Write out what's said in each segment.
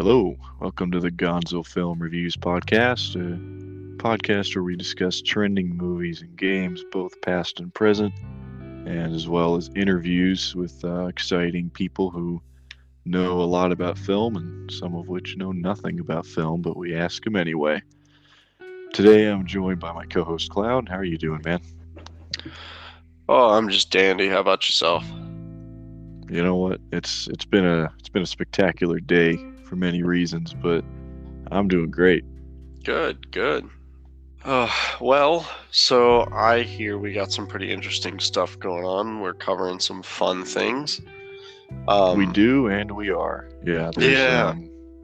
Hello, welcome to the Gonzo Film Reviews podcast, a podcast where we discuss trending movies and games, both past and present, and as well as interviews with exciting people who know a lot about film and some of which know nothing about film, but we ask them anyway. Today I'm joined by my co-host Cloud. How are you doing, man? Oh, I'm just dandy. How about yourself? You know what? It's been a spectacular day for many reasons, but I'm doing great. Good. So I hear we got some pretty interesting stuff going on. We're covering some fun things. We do, and we are. Yeah, there's Yeah.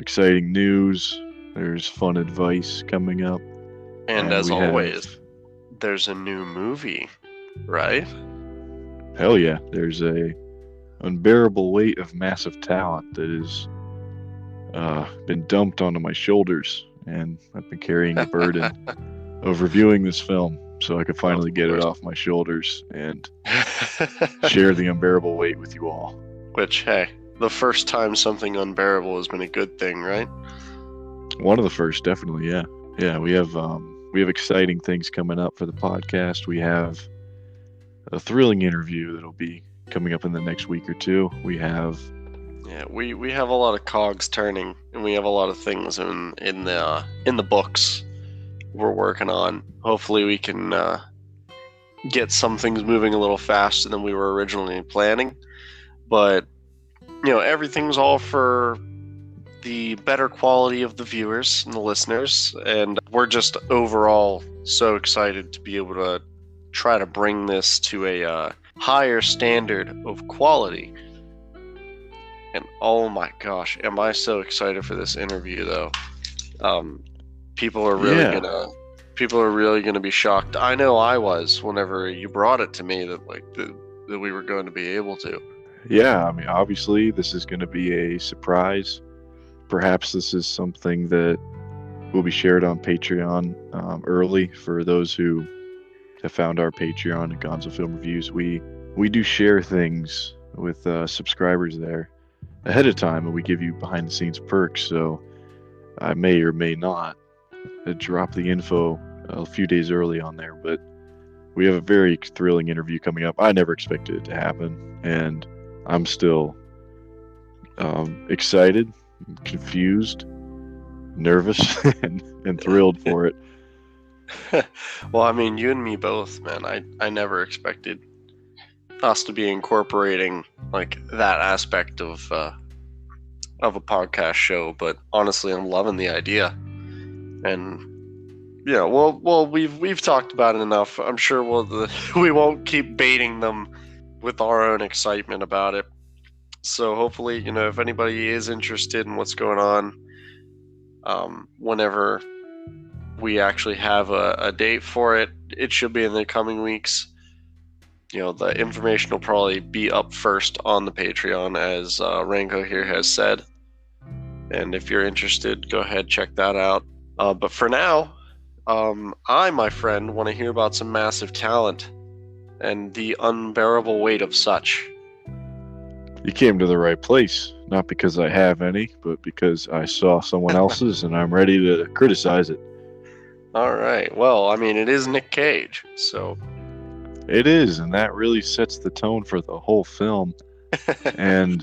exciting news. There's fun advice coming up. And and as we have- always, there's a new movie, right? Hell yeah, there's a unbearable weight of massive talent that has been dumped onto my shoulders, and I've been carrying the burden of reviewing this film so I could finally get it off my shoulders and share the unbearable weight with you all. Which, hey, the first time something unbearable has been a good thing, right? One of the first, definitely, yeah. Yeah, we have exciting things coming up for the podcast. We have a thrilling interview that'll be coming up in the next week or two. We have We have a lot of cogs turning, and we have a lot of things in the books we're working on. Hopefully, we can get some things moving a little faster than we were originally planning. But everything's all for the better quality of the viewers and the listeners, and we're just overall so excited to be able to try to bring this to a higher standard of quality. And oh my gosh, am I so excited for this interview though. People are really gonna be shocked. I know I was whenever you brought it to me that we were going to be able to. Yeah, I mean, obviously, this is going to be a surprise. Perhaps this is something that will be shared on Patreon early for those who have found our Patreon at Gonzo Film Reviews. We do share things with subscribers there ahead of time, and we give you behind-the-scenes perks. So I may or may not drop the info a few days early on there, but we have a very thrilling interview coming up. I never expected it to happen, and I'm still excited, confused, nervous, and thrilled for it. Well, I mean, you and me both, man. I never expected us to be incorporating like that aspect of a podcast show, but honestly, I'm loving the idea. And we've talked about it enough. I'm sure we won't keep baiting them with our own excitement about it. So hopefully, if anybody is interested in what's going on, whenever we actually have a date for it, it should be in the coming weeks. The information will probably be up first on the Patreon, as Rango here has said. And if you're interested, go ahead, check that out. But for now, I, my friend, want to hear about some massive talent and the unbearable weight of such. You came to the right place, not because I have any, but because I saw someone else's and I'm ready to criticize it. All right. Well, I mean, it is Nick Cage, so... It is, and that really sets the tone for the whole film. And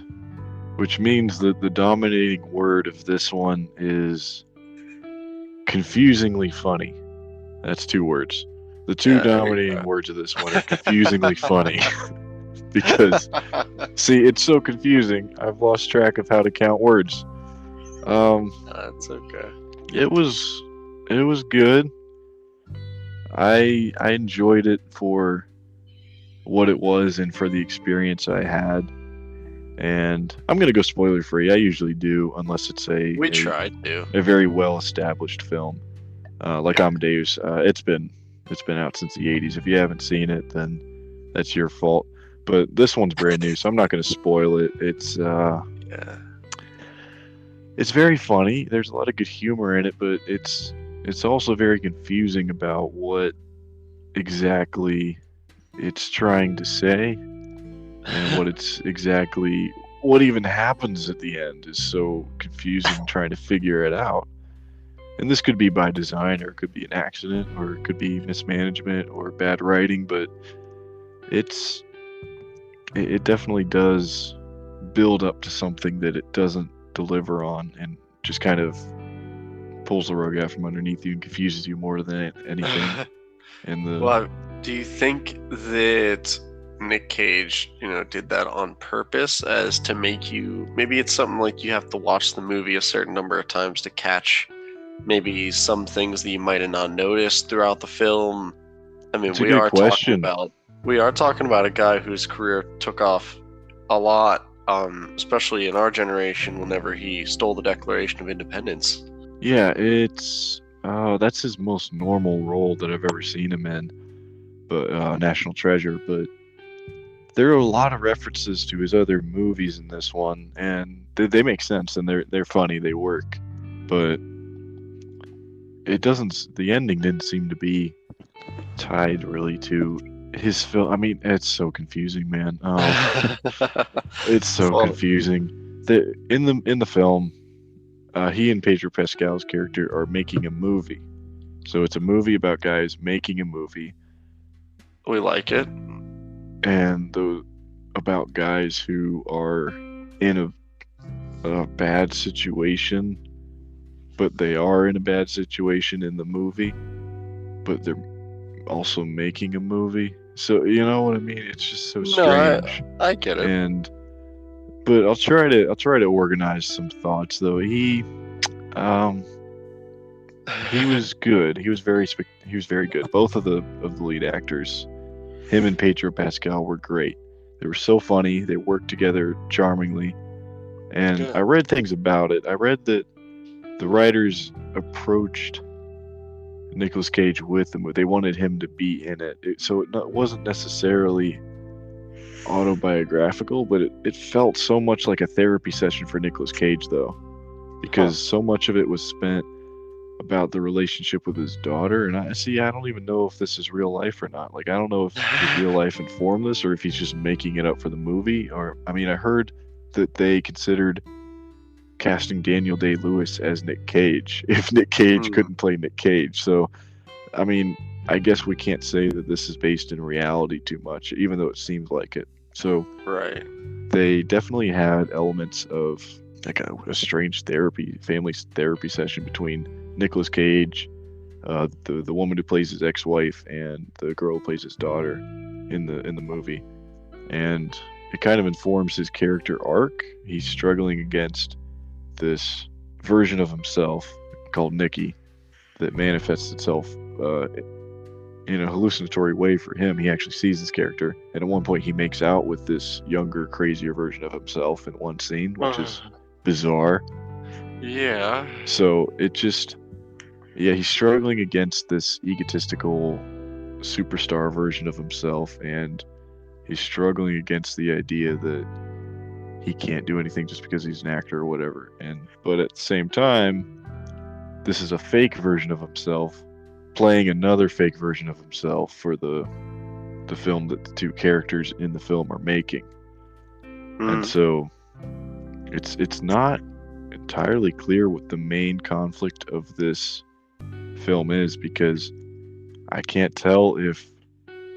which means that the dominating word of this one is confusingly funny. That's 2 words. The 2 dominating words of this one are confusingly funny. Because, see, it's so confusing, I've lost track of how to count words. That's okay. It was good. I enjoyed it for what it was and for the experience I had. And I'm gonna go spoiler free. I usually do, unless it's a very well established film, like Amadeus. It's been out since the 80s. If you haven't seen it, then that's your fault. But this one's brand new, so I'm not gonna spoil it. It's very funny. There's a lot of good humor in it, but it's also very confusing about what exactly it's trying to say and what it's exactly what even happens at the end is so confusing trying to figure it out. And this could be by design, or it could be an accident, or it could be mismanagement or bad writing, but it's it definitely does build up to something that it doesn't deliver on, and just kind of pulls the rug out from underneath you and confuses you more than anything. And Well, do you think that Nick Cage, did that on purpose as to make you, maybe it's something like you have to watch the movie a certain number of times to catch maybe some things that you might have not noticed throughout the film? I mean, it's a good question. we are talking about a guy whose career took off a lot, especially in our generation whenever he stole the Declaration of Independence. Yeah, it's that's his most normal role that I've ever seen him in, but National Treasure. But there are a lot of references to his other movies in this one, and they make sense, and they're funny, they work, but it doesn't. The ending didn't seem to be tied really to his film. I mean, it's so confusing, man. It's so Well, confusing. In the film, he and Pedro Pascal's character are making a movie. So it's a movie about guys making a movie, we like it. and about guys who are in a bad situation, but they are in a bad situation in the movie, but they're also making a movie. So you know what I mean? It's just so No, strange. I get it. And but I'll try to organize some thoughts though. Um he was good. He was very good. Both of the lead actors, him and Pedro Pascal, were great. They were so funny. They worked together charmingly. And Good. I read things about it. I read that the writers approached Nicolas Cage with them. They wanted him to be in it. So it wasn't necessarily autobiographical, but it felt so much like a therapy session for Nicolas Cage, though, because so much of it was spent about the relationship with his daughter. And I don't even know if this is real life or not. Like, I don't know if his real life informed this, or if he's just making it up for the movie. Or, I mean, I heard that they considered casting Daniel Day-Lewis as Nick Cage if Nick Cage couldn't play Nick Cage. So, I mean, I guess we can't say that this is based in reality too much, even though it seems like it. So Right. they definitely had elements of like a strange family therapy session between Nicolas Cage, the woman who plays his ex-wife, and the girl who plays his daughter in the movie, and it kind of informs his character arc. He's struggling against this version of himself called Nikki that manifests itself in a hallucinatory way for him. He actually sees this character, and at one point he makes out with this younger, crazier version of himself in one scene, which is bizarre. Yeah. So he's struggling against this egotistical superstar version of himself, and he's struggling against the idea that he can't do anything just because he's an actor or whatever. But at the same time, this is a fake version of himself playing another fake version of himself for the film that the two characters in the film are making. And so it's not entirely clear what the main conflict of this film is, because I can't tell if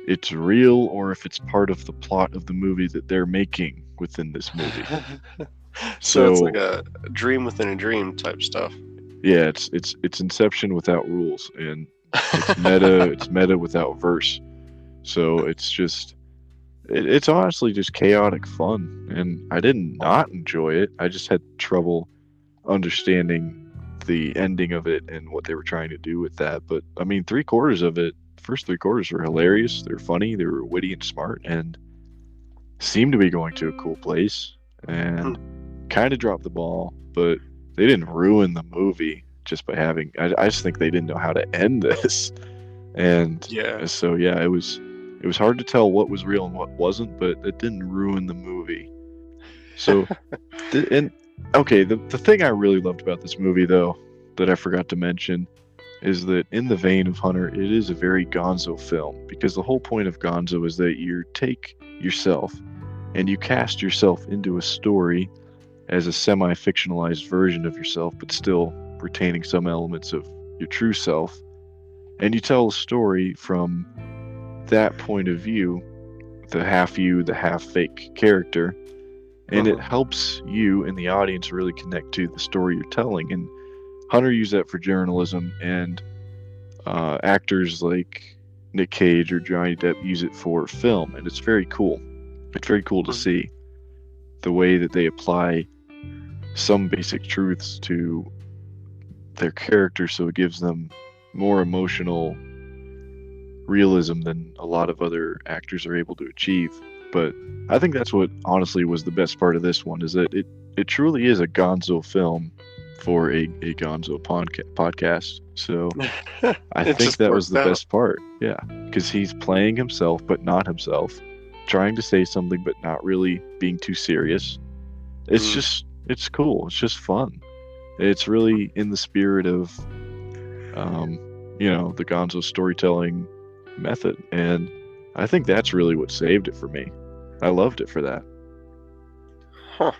it's real or if it's part of the plot of the movie that they're making within this movie. So it's like a dream within a dream type stuff. Yeah, it's Inception without rules, and it's meta without verse. So it's honestly just chaotic fun, and I did not enjoy it. I just had trouble understanding the ending of it and what they were trying to do with that. But I mean, first 3 quarters were hilarious. They were funny. They were witty and smart, and seemed to be going to a cool place. And kind of dropped the ball, but they didn't ruin the movie just by having. I just think they didn't know how to end this. And so yeah, it was hard to tell what was real and what wasn't, but it didn't ruin the movie. So, the thing I really loved about this movie, though, that I forgot to mention, is that in the vein of Hunter, it is a very Gonzo film, because the whole point of Gonzo is that you take yourself and you cast yourself into a story as a semi-fictionalized version of yourself, but still retaining some elements of your true self. And you tell a story from that point of view, the half you, the half fake character, and it Uh-huh. helps you and the audience really connect to the story you're telling. And Hunter used that for journalism, and actors like Nick Cage or Johnny Depp use it for film, and it's very cool. It's very cool to Mhm. see the way that they apply some basic truths to their character so it gives them more emotional realism than a lot of other actors are able to achieve. But I think that's what honestly was the best part of this one is that it truly is a Gonzo film for a Gonzo podcast. So I It think just that was worked the out. best part. Yeah, because he's playing himself but not himself, trying to say something but not really being too serious. Mm. It's cool. It's just fun. It's really in the spirit of um, the Gonzo storytelling method. And I think that's really what saved it for me. I loved it for that. Huh.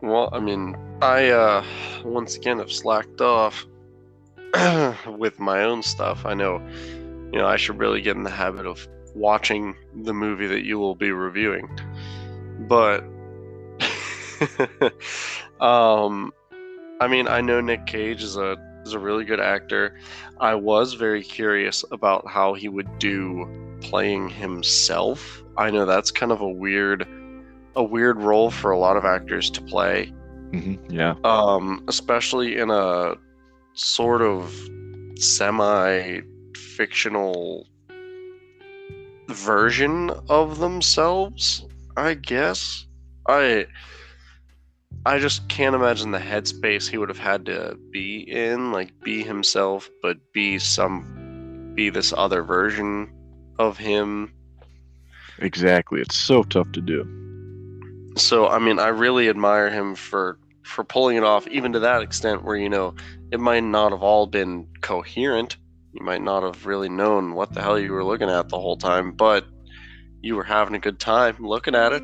Well, I mean, I once again have slacked off with my own stuff. I know, I should really get in the habit of watching the movie that you will be reviewing. But um I mean, I know Nick Cage is a really good actor. I was very curious about how he would do playing himself. I know that's kind of a weird role for a lot of actors to play. Yeah, Especially in a sort of semi-fictional version of themselves, I guess. I I just can't imagine the headspace he would have had to be in, like be himself, but be this other version of him. exactly. It's so tough to do. So I mean, I really admire him for pulling it off, even to that extent where it might not have all been coherent. You might not have really known what the hell you were looking at the whole time, but you were having a good time looking at it.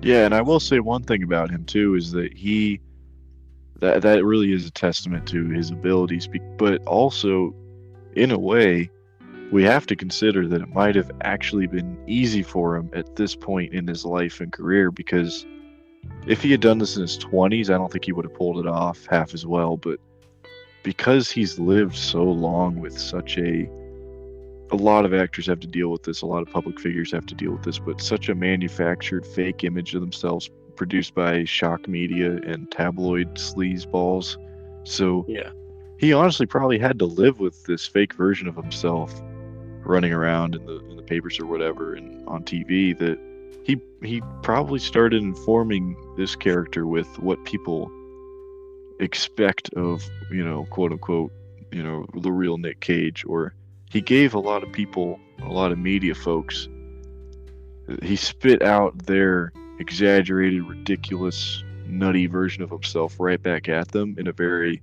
Yeah, and I will say one thing about him too is that that really is a testament to his abilities, but also in a way we have to consider that it might have actually been easy for him at this point in his life and career because if he had done this in his 20s, I don't think he would have pulled it off half as well. But because he's lived so long with such a lot of actors have to deal with this, a lot of public figures have to deal with this, but such a manufactured fake image of themselves produced by shock media and tabloid sleazeballs. So Yeah. he honestly probably had to live with this fake version of himself running around in the papers or whatever and on TV that he probably started informing this character with what people expect of, quote unquote, the real Nick Cage, or he gave a lot of people, a lot of media folks, he spit out their exaggerated, ridiculous, nutty version of himself right back at them in a very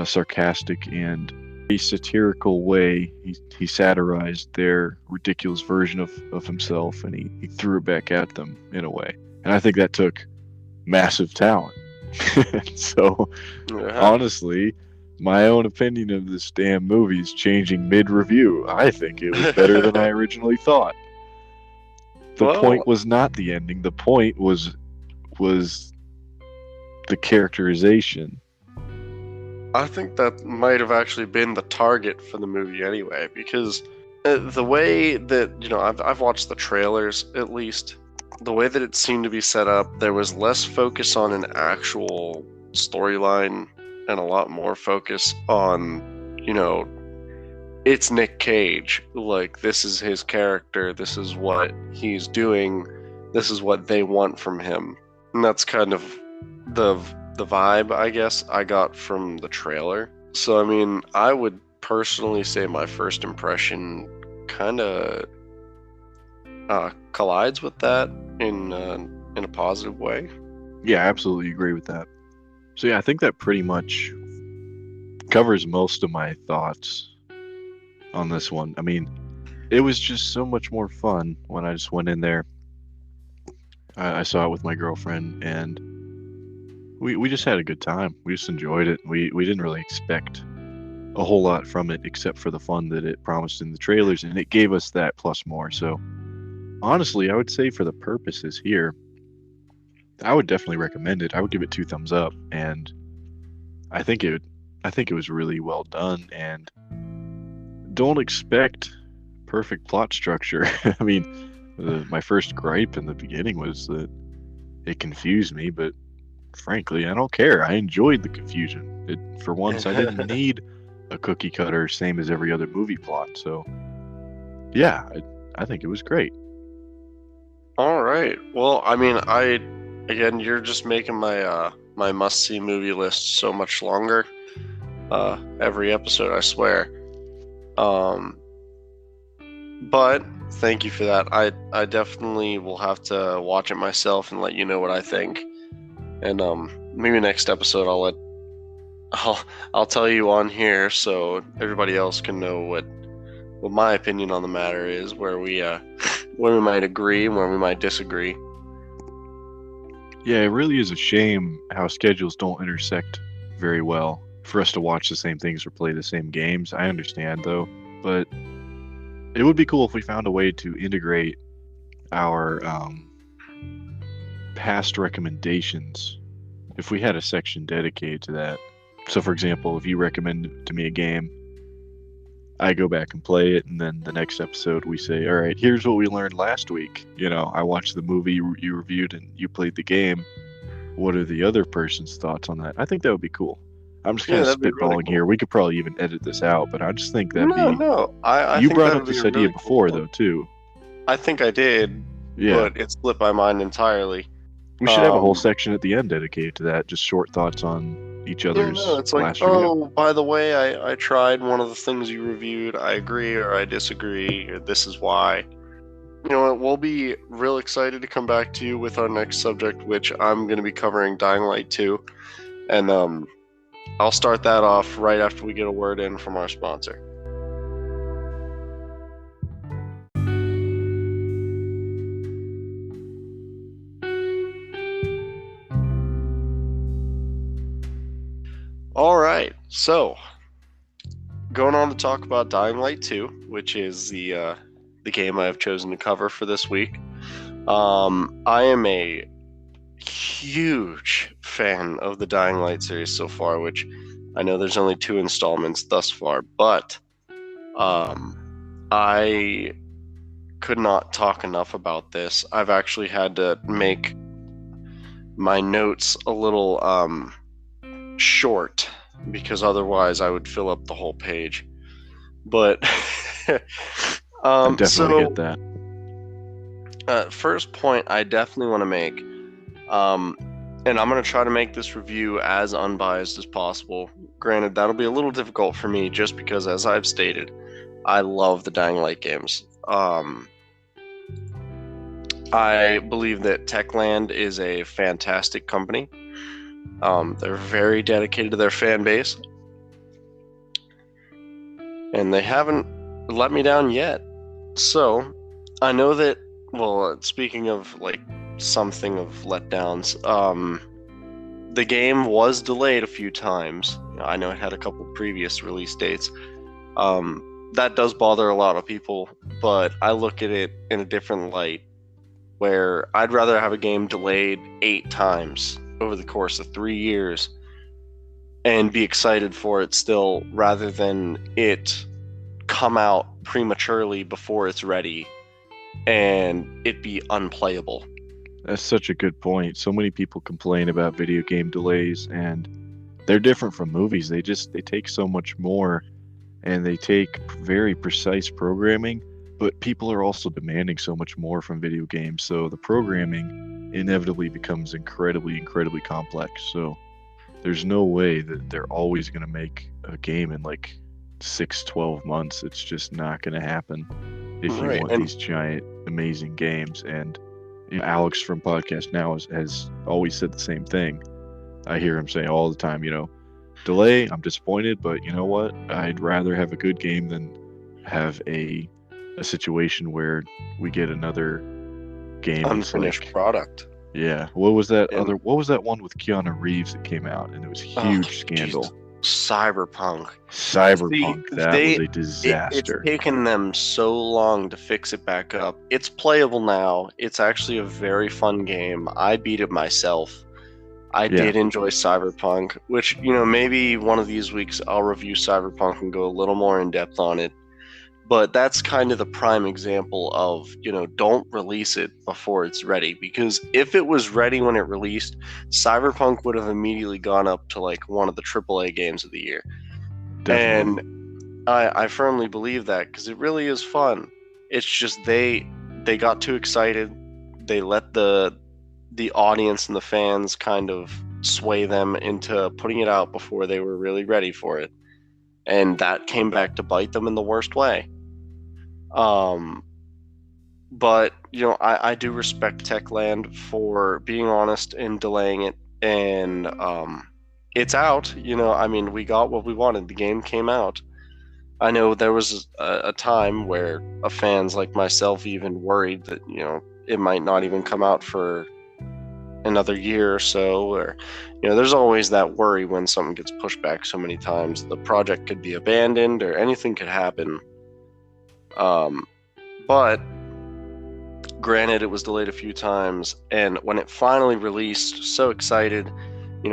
sarcastic and a satirical way. He satirized their ridiculous version of himself and he threw it back at them in a way. And I think that took massive talent. So Yeah. honestly, my own opinion of this damn movie is changing mid review. I think it was better than I originally thought. The point Well, was not the ending. The point was the characterization. I think that might have actually been the target for the movie anyway, because the way that I've watched the trailers at least, the way that it seemed to be set up, there was less focus on an actual storyline and a lot more focus on it's Nick Cage. Like, this is his character, this is what he's doing, this is what they want from him. And that's kind of the the vibe, I guess, I got from the trailer. So I mean, I would personally say my first impression kind of collides with that in a positive way. Yeah, I absolutely agree with that. So yeah, I think that pretty much covers most of my thoughts on this one. I mean, it was just so much more fun when I just went in there I saw it with my girlfriend, and we just had a good time. We just enjoyed it. We didn't really expect a whole lot from it except for the fun that it promised in the trailers, and it gave us that plus more. So honestly, I would say for the purposes here, I would definitely recommend it. I would give it two thumbs up, and I think it I think it was really well done. And don't expect perfect plot structure. I mean, my first gripe in the beginning was that it confused me, but frankly, I don't care. I enjoyed the confusion. For once, I didn't need a cookie cutter, same as every other movie plot. So, yeah, I think it was great. All right. Well, I mean, again, you're just making my must-see movie list so much longer. Every episode, I swear. Um, but thank you for that. I definitely will have to watch it myself and let you know what I think. And maybe next episode I'll tell you on here so everybody else can know what my opinion on the matter is, where we where we might agree and where we might disagree. Yeah, it really is a shame how schedules don't intersect very well for us to watch the same things or play the same games. I understand though, but it would be cool if we found a way to integrate our past recommendations if we had a section dedicated to that. So, for example, if you recommend to me a game, I go back and play it, and then the next episode we say, all right, here's what we learned last week. I watched the movie you reviewed and you played the game. What are the other person's thoughts on that? I think that would be cool. I'm just kind Yeah, of that'd be really spitballing cool. here. We could probably even edit this out, but I just think that'd be. No. I You think brought that up would be this a idea really before, cool though, too. I think I did, Yeah. but it slipped my mind entirely. We should have a whole section at the end dedicated to that, just short thoughts on each Yeah, other's no, it's like, last review. oh, by the way, I tried one of the things you reviewed. I agree or I disagree, or this is why. You know what? We'll be real excited to come back to you with our next subject, which I'm going to be covering Dying Light 2. And I'll start that off right after we get a word in from our sponsor. All right, so going on to talk about Dying Light 2, which is the game I have chosen to cover for this week. I am a huge fan of the Dying Light series so far, which I know there's only 2 installments thus far, but I could not talk enough about this. I've actually had to make my notes a little short because otherwise I would fill up the whole page. But I definitely get that. First point I definitely want to make, and I'm going to try to make this review as unbiased as possible. Granted, that'll be a little difficult for me just because, as I've stated, I love the Dying Light games. I believe that Techland is a fantastic company. They're very dedicated to their fan base, and they haven't let me down yet. So, I know that, well, speaking of like something of letdowns, the game was delayed a few times. I know it had a couple previous release dates. That does bother a lot of people, but I look at it in a different light, where I'd rather have a game delayed 8 times over the course of 3 years and be excited for it still, rather than it come out prematurely before it's ready and it be unplayable. That's such a good point. So many people complain about video game delays, and they're different from movies. They take so much more, and they take very precise programming, but people are also demanding so much more from video games. So the programming inevitably becomes incredibly complex. So there's no way that they're always going to make a game in like 6-12 months. It's just not going to happen if you want these giant, amazing games. And Alex from Podcast Now has always said the same thing. I hear him say all the time, delay, I'm disappointed, but you know what? I'd rather have a good game than have a situation where we get another game. It's Unfinished like, product. yeah. What was that And What was that one with Keanu Reeves that came out and it was a oh, huge jeez, scandal? Cyberpunk. See, Cyberpunk. That was a it's disaster. taken them so long to fix it back up. It's playable now. It's actually a very fun game. I beat it myself. I Yeah, did enjoy Cyberpunk, which, maybe one of these weeks I'll review Cyberpunk and go a little more in depth on it. But that's kind of the prime example of, don't release it before it's ready. Because if it was ready when it released, Cyberpunk would have immediately gone up to like one of the AAA games of the year. definitely. And I firmly believe that because it really is fun. It's just they got too excited. They let the audience and the fans kind of sway them into putting it out before they were really ready for it. And that came back to bite them in the worst way. Um, but I do respect Techland for being honest and delaying it. And it's out. I mean, we got what we wanted. The game came out. I know there was a time where fans like myself even worried that it might not even come out for another year or so. Or there's always that worry when something gets pushed back so many times. The project could be abandoned or anything could happen. But granted, it was delayed a few times, and when it finally released, so excited.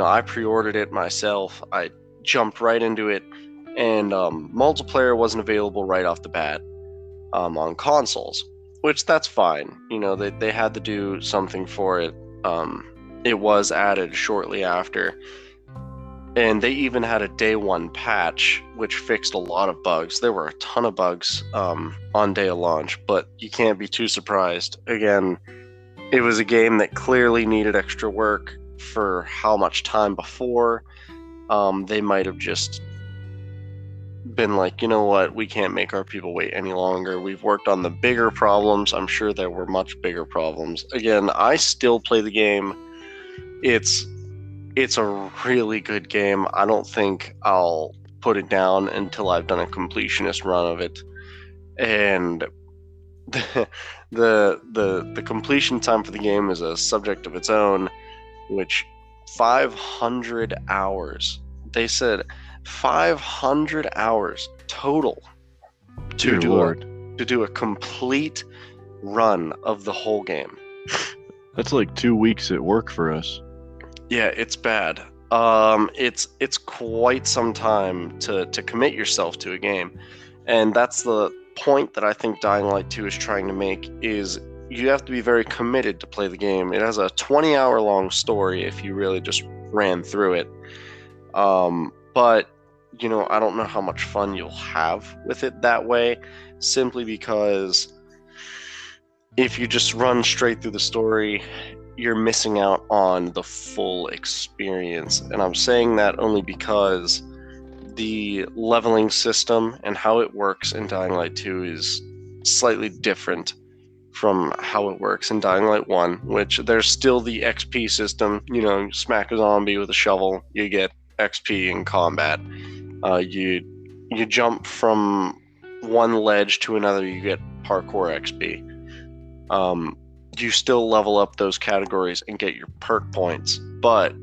I pre-ordered it myself. I jumped right into it, and multiplayer wasn't available right off the bat on consoles, which that's fine. They had to do something for it. It was added shortly after, and they even had a day one patch which fixed a lot of bugs. There were a ton of bugs on day of launch, but you can't be too surprised. Again, it was a game that clearly needed extra work for how much time before. They might have just been like, you know what, we can't make our people wait any longer. We've worked on the bigger problems. I'm sure there were much bigger problems. Again, I still play the game. It's a really good game. I don't think I'll put it down until I've done a completionist run of it. And the completion time for the game is a subject of its own, which 500 hours. They said 500 hours total to Dear do Lord. to do a complete run of the whole game. That's like 2 weeks at work for us. Yeah, it's bad. It's quite some time to commit yourself to a game, and that's the point that I think Dying Light 2 is trying to make. Is you have to be very committed to play the game. It has a 20-hour long story if you really just ran through it. But I don't know how much fun you'll have with it that way, simply because if you just run straight through the story, you're missing out on the full experience. And I'm saying that only because the leveling system and how it works in Dying Light 2 is slightly different from how it works in Dying Light 1, which there's still the XP system. You smack a zombie with a shovel, you get XP in combat. You jump from one ledge to another, you get parkour XP. You still level up those categories and get your perk points, but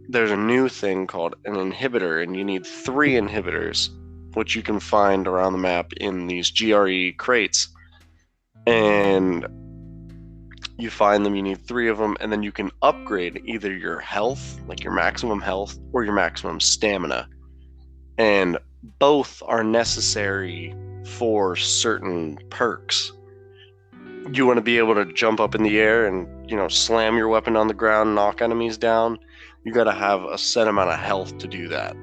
there's a new thing called an inhibitor, and you need 3 inhibitors, which you can find around the map in these GRE crates. And you find them, you need 3 of them, and then you can upgrade either your health, like your maximum health, or your maximum stamina. And both are necessary for certain perks. You want to be able to jump up in the air and, slam your weapon on the ground, knock enemies down. You got to have a set amount of health to do that,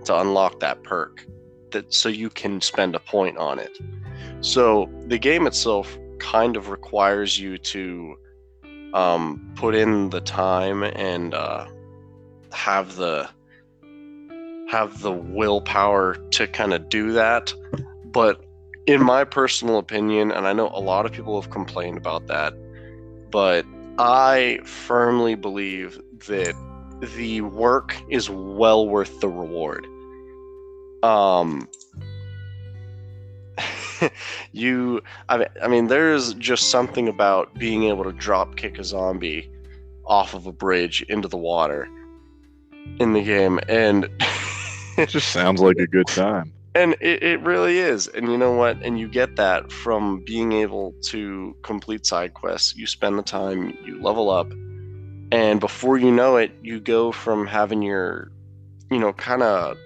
to unlock that perk, so you can spend a point on it. So the game itself kind of requires you to put in the time and have the willpower to kind of do that. But in my personal opinion, and I know a lot of people have complained about that, but I firmly believe that the work is well worth the reward. you, I mean, there's just something about being able to drop kick a zombie off of a bridge into the water in the game, and It just sounds like a good time. and it really is. And you know what? And you get that from being able to complete side quests. You spend the time, you level up, and before you know it, you go from having your, kind of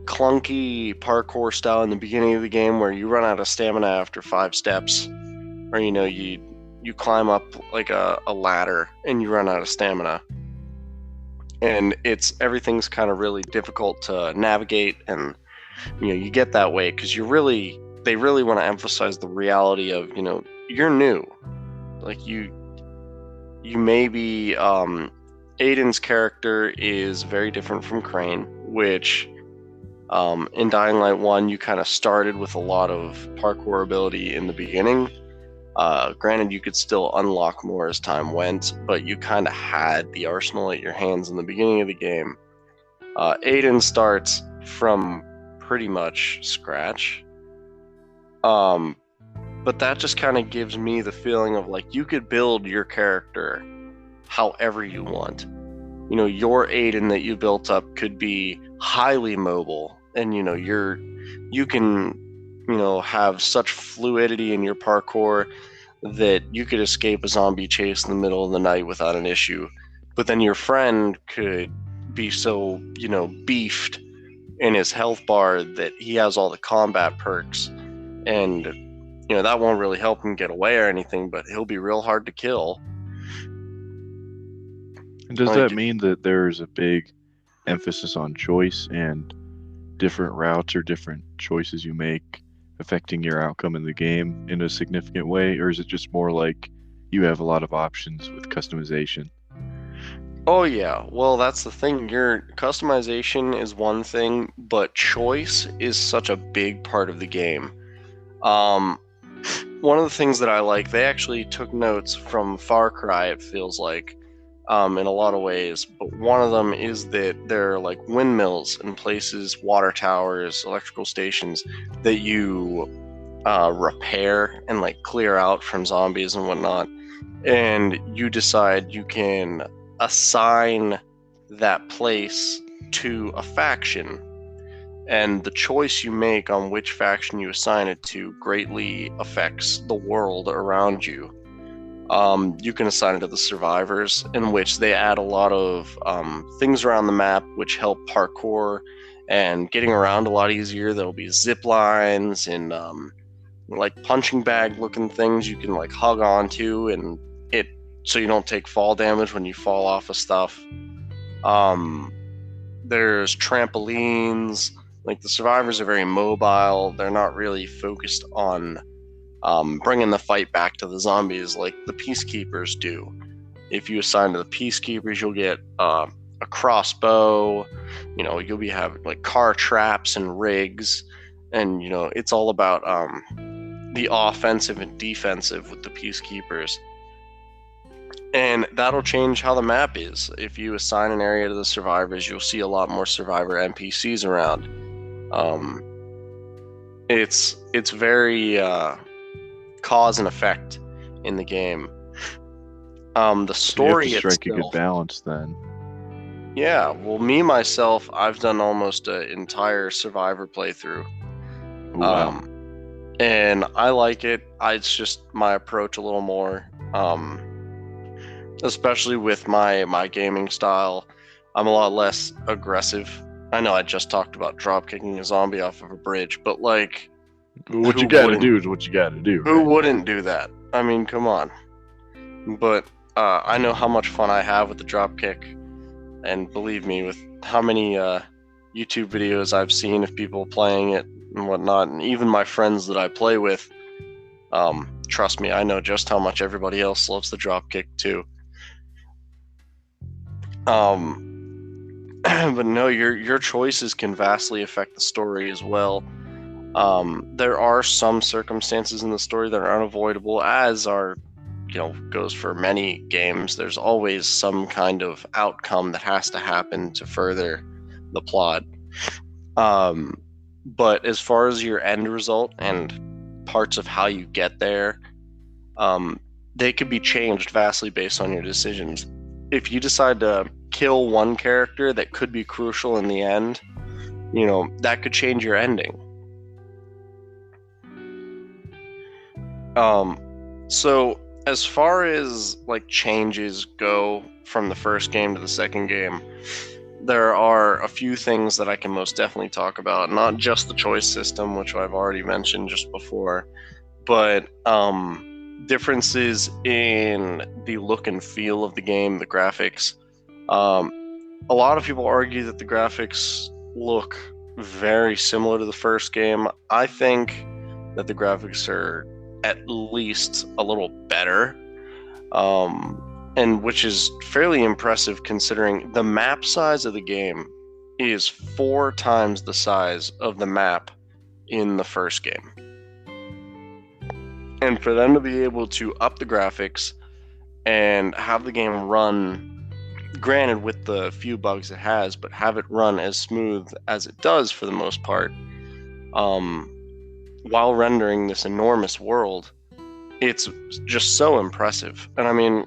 clunky parkour style in the beginning of the game where you run out of stamina after 5 steps, or you climb up like a ladder and you run out of stamina. And everything's kind of really difficult to navigate, and you get that way because they really want to emphasize the reality of, you're new. Like you may be, Aiden's character is very different from Crane, which in Dying Light 1 you kind of started with a lot of parkour ability in the beginning. Granted, you could still unlock more as time went, but you kind of had the arsenal at your hands in the beginning of the game. Aiden starts from pretty much scratch. But that just kind of gives me the feeling of like you could build your character however you want. Your Aiden that you built up could be highly mobile, and you can have such fluidity in your parkour that you could escape a zombie chase in the middle of the night without an issue. But then your friend could be so beefed in his health bar that he has all the combat perks, and that won't really help him get away or anything, but he'll be real hard to kill. And does that mean that there's a big emphasis on choice and different routes or different choices you make affecting your outcome in the game in a significant way? Or is it just more like you have a lot of options with customization? Oh yeah, well that's the thing. Your customization is one thing, but choice is such a big part of the game. One of the things that I like, they actually took notes from Far Cry, it feels like, in a lot of ways, but one of them is that there are like windmills in places, water towers, electrical stations that you repair and like clear out from zombies and whatnot, and you decide you can assign that place to a faction, and the choice you make on which faction you assign it to greatly affects the world around you. You can assign it to the survivors, in which they add a lot of things around the map which help parkour and getting around a lot easier. There'll be zip lines and like punching bag looking things you can like hug onto, and so you don't take fall damage when you fall off of stuff. There's trampolines. Like the survivors are very mobile. They're not really focused on bringing the fight back to the zombies like the peacekeepers do. If you assign to the peacekeepers, you'll get a crossbow. You'll be having like car traps and rigs, and it's all about the offensive and defensive with the peacekeepers. And that'll change how the map is. If you assign an area to the survivors, you'll see a lot more survivor NPCs around. It's very cause and effect in the game. The story so you have to strike itself, a good balance then. Yeah, well, me myself, I've done almost an entire survivor playthrough. Ooh, wow. And I like it. It's just my approach a little more. Especially with my gaming style, I'm a lot less aggressive. I know I just talked about drop kicking a zombie off of a bridge, but like, what you gotta do is what you gotta do. Who wouldn't do that? I mean, come on. But I know how much fun I have with the drop kick, and believe me, with how many YouTube videos I've seen of people playing it and whatnot, and even my friends that I play with, trust me, I know just how much everybody else loves the drop kick too. But no, your choices can vastly affect the story as well. There are some circumstances in the story that are unavoidable, as goes for many games. There's always some kind of outcome that has to happen to further the plot. But as far as your end result, and parts of how you get there, they could be changed vastly based on your decisions. If you decide to kill one character that could be crucial in the end, that could change your ending. So as far as like changes go from the first game to the second game, there are a few things that I can most definitely talk about. Not just the choice system, which I've already mentioned just before, but differences in the look and feel of the game, the graphics. A lot of people argue that the graphics look very similar to the first game. I think that the graphics are at least a little better, and which is fairly impressive considering the map size of the game is 4 times the size of the map in the first game. And for them to be able to up the graphics and have the game run, granted with the few bugs it has, but have it run as smooth as it does for the most part, while rendering this enormous world, it's just so impressive. And I mean,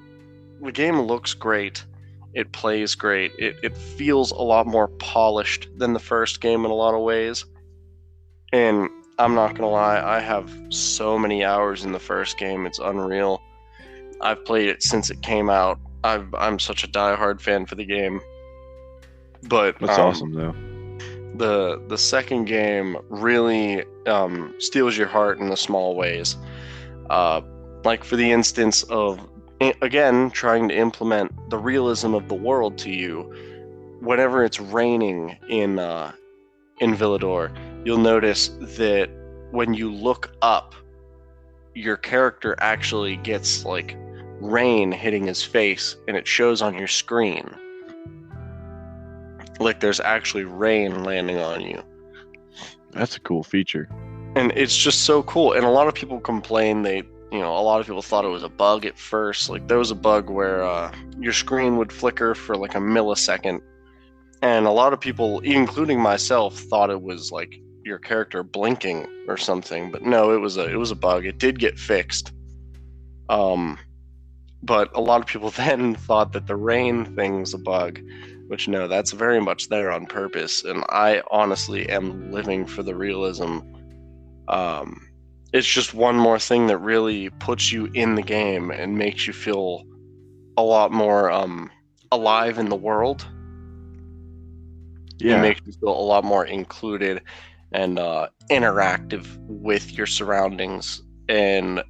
the game looks great, it plays great, it feels a lot more polished than the first game in a lot of ways. And I'm not gonna lie, I have so many hours in the first game, it's unreal. I've played it since it came out. I'm such a diehard fan for the game. But That's awesome, though. The second game really steals your heart in the small ways. Like for the instance of, again, trying to implement the realism of the world to you. Whenever it's raining in Villador, you'll notice that when you look up, your character actually gets like rain hitting his face, and it shows on your screen. Like there's actually rain landing on you. That's a cool feature. And it's just so cool. And a lot of people complain a lot of people thought it was a bug at first. Like there was a bug where your screen would flicker for like a millisecond. And a lot of people, including myself, thought it was like your character blinking or something. But no, it was a bug. It did get fixed. But a lot of people then thought that the rain thing's a bug, which no, that's very much there on purpose. And I honestly am living for the realism. It's just one more thing that really puts you in the game and makes you feel a lot more alive in the world. Yeah. It makes you feel a lot more included and interactive with your surroundings. And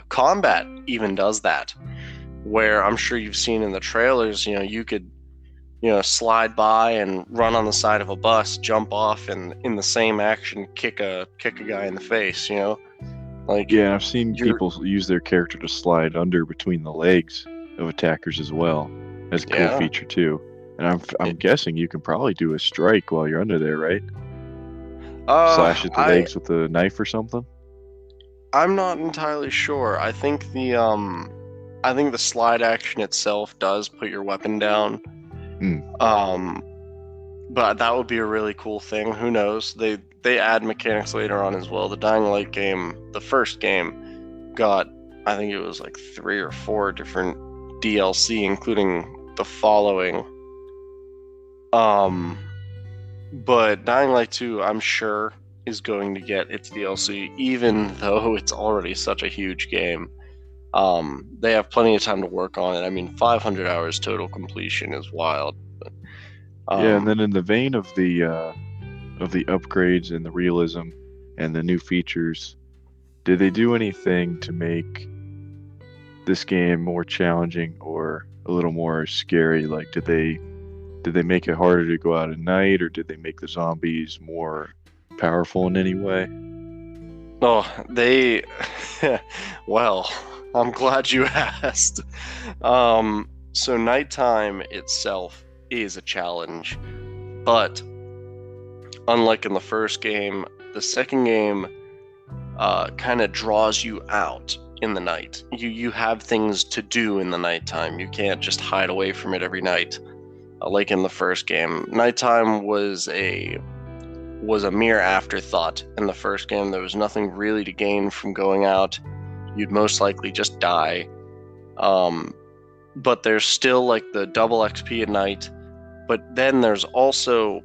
combat even does that, where I'm sure you've seen in the trailers, you could slide by and run on the side of a bus, jump off, and in the same action kick a guy in the face. Like, yeah, I've seen people use their character to slide under between the legs of attackers as well. That's a cool feature too. And I'm guessing you can probably do a strike while you're under there, right? Slash at the legs with a knife or something. I'm not entirely sure. I think the slide action itself does put your weapon down. But that would be a really cool thing. Who knows? They add mechanics later on as well. The Dying Light game, the first game, got, I think it was like 3 or 4 different DLC, including the following. But Dying Light 2, I'm sure, is going to get its DLC, even though it's already such a huge game. They have plenty of time to work on it. I mean, 500 hours total completion is wild. But, yeah, and then in the vein of the upgrades and the realism and the new features, did they do anything to make this game more challenging or a little more scary? Like, did they make it harder to go out at night, or did they make the zombies more powerful in any way? Oh, they... well, I'm glad you asked. So nighttime itself is a challenge, but unlike in the first game, the second game kind of draws you out in the night. You have things to do in the nighttime. You can't just hide away from it every night, like in the first game. Nighttime was a was a mere afterthought in the first game. There was nothing really to gain from going out. You'd most likely just die. But there's still like the double XP at night. But then there's also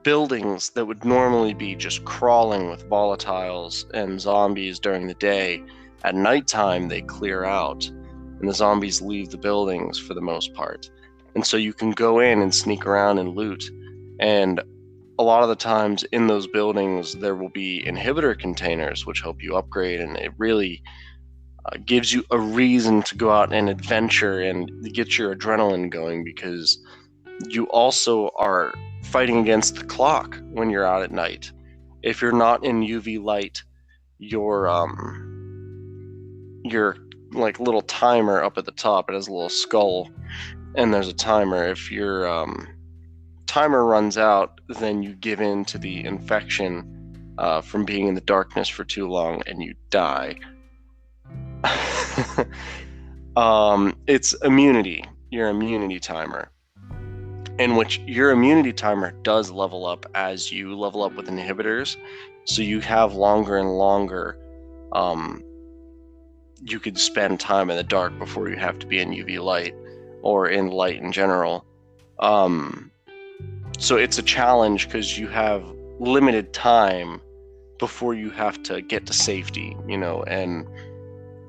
buildings that would normally be just crawling with volatiles and zombies during the day. At nighttime, they clear out, and the zombies leave the buildings for the most part. And so you can go in and sneak around and loot. And a lot of the times in those buildings, there will be inhibitor containers, which help you upgrade, and it really gives you a reason to go out and adventure and get your adrenaline going, because you also are fighting against the clock when you're out at night. If you're not in UV light, your like little timer up at the top, it has a little skull, and there's a timer. If your timer runs out, then you give in to the infection from being in the darkness for too long, and you die. It's immunity, your immunity timer, in which your immunity timer does level up as you level up with inhibitors. So you have longer and longer. You could spend time in the dark before you have to be in UV light or in light in general. So it's a challenge because you have limited time before you have to get to safety, and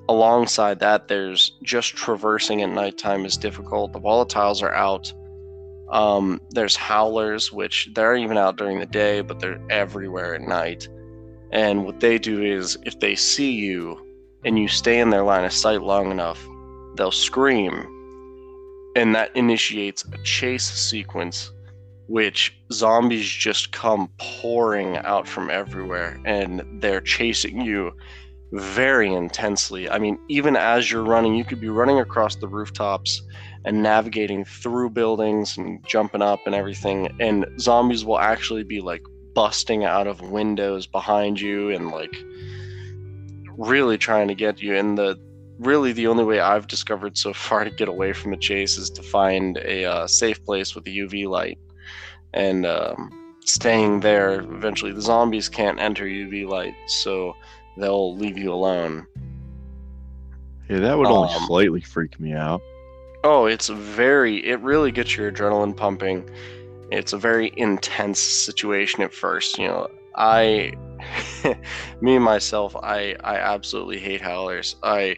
alongside that, there's just traversing at nighttime is difficult. The volatiles are out. There's howlers, which they're even out during the day, but they're everywhere at night. And what they do is, if they see you and you stay in their line of sight long enough, they'll scream. And that initiates a chase sequence, which zombies just come pouring out from everywhere, and they're chasing you very intensely. I mean, even as you're running, you could be running across the rooftops and navigating through buildings and jumping up and everything, and zombies will actually be like busting out of windows behind you and like really trying to get you. And the only way I've discovered so far to get away from a chase is to find a safe place with a UV light and staying there. Eventually the zombies can't enter UV light, so they'll leave you alone. Yeah, that would only slightly freak me out. Oh, it really gets your adrenaline pumping. It's a very intense situation at first. Me and myself, I absolutely hate howlers. I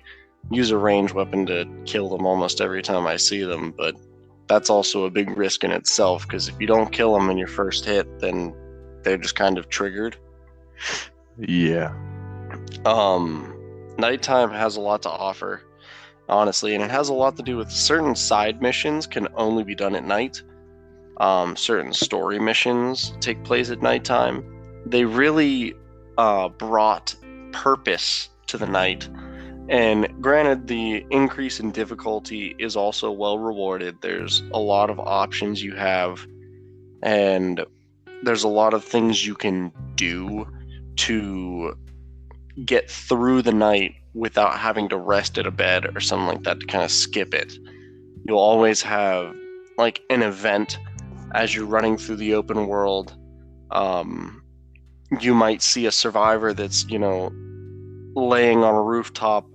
use a ranged weapon to kill them almost every time I see them, but that's also a big risk in itself, because if you don't kill them in your first hit, then they're just kind of triggered. Yeah. Nighttime has a lot to offer, honestly, and it has a lot to do with certain side missions can only be done at night. Certain story missions take place at nighttime. They really brought purpose to the night. And granted, the increase in difficulty is also well rewarded. There's a lot of options you have, and there's a lot of things you can do to get through the night without having to rest at a bed or something like that to kind of skip it. You'll always have like an event as you're running through the open world. You might see a survivor that's, laying on a rooftop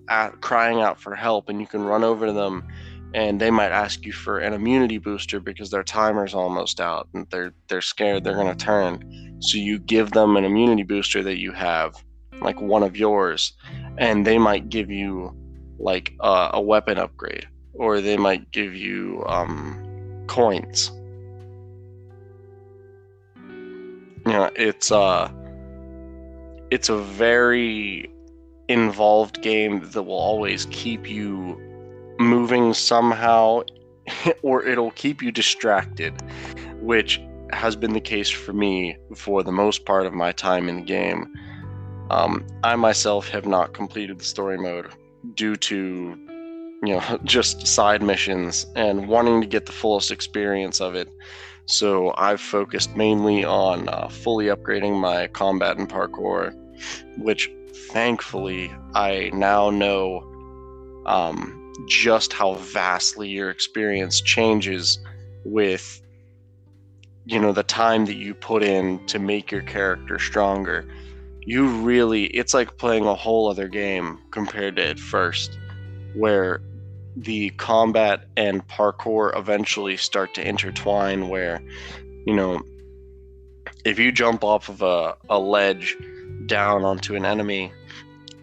crying out for help, and you can run over to them, and they might ask you for an immunity booster because their timer's almost out and they're scared they're going to turn. So you give them an immunity booster that you have, like one of yours, and they might give you like a weapon upgrade, or they might give you coins. It's a very involved game that will always keep you moving somehow, or it'll keep you distracted, which has been the case for me for the most part of my time in the game. I myself have not completed the story mode due to just side missions and wanting to get the fullest experience of it. So I've focused mainly on fully upgrading my combat and parkour, which thankfully I now know just how vastly your experience changes with the time that you put in to make your character stronger, it's like playing a whole other game compared to at first, where the combat and parkour eventually start to intertwine, where, you know, if you jump off of a ledge down onto an enemy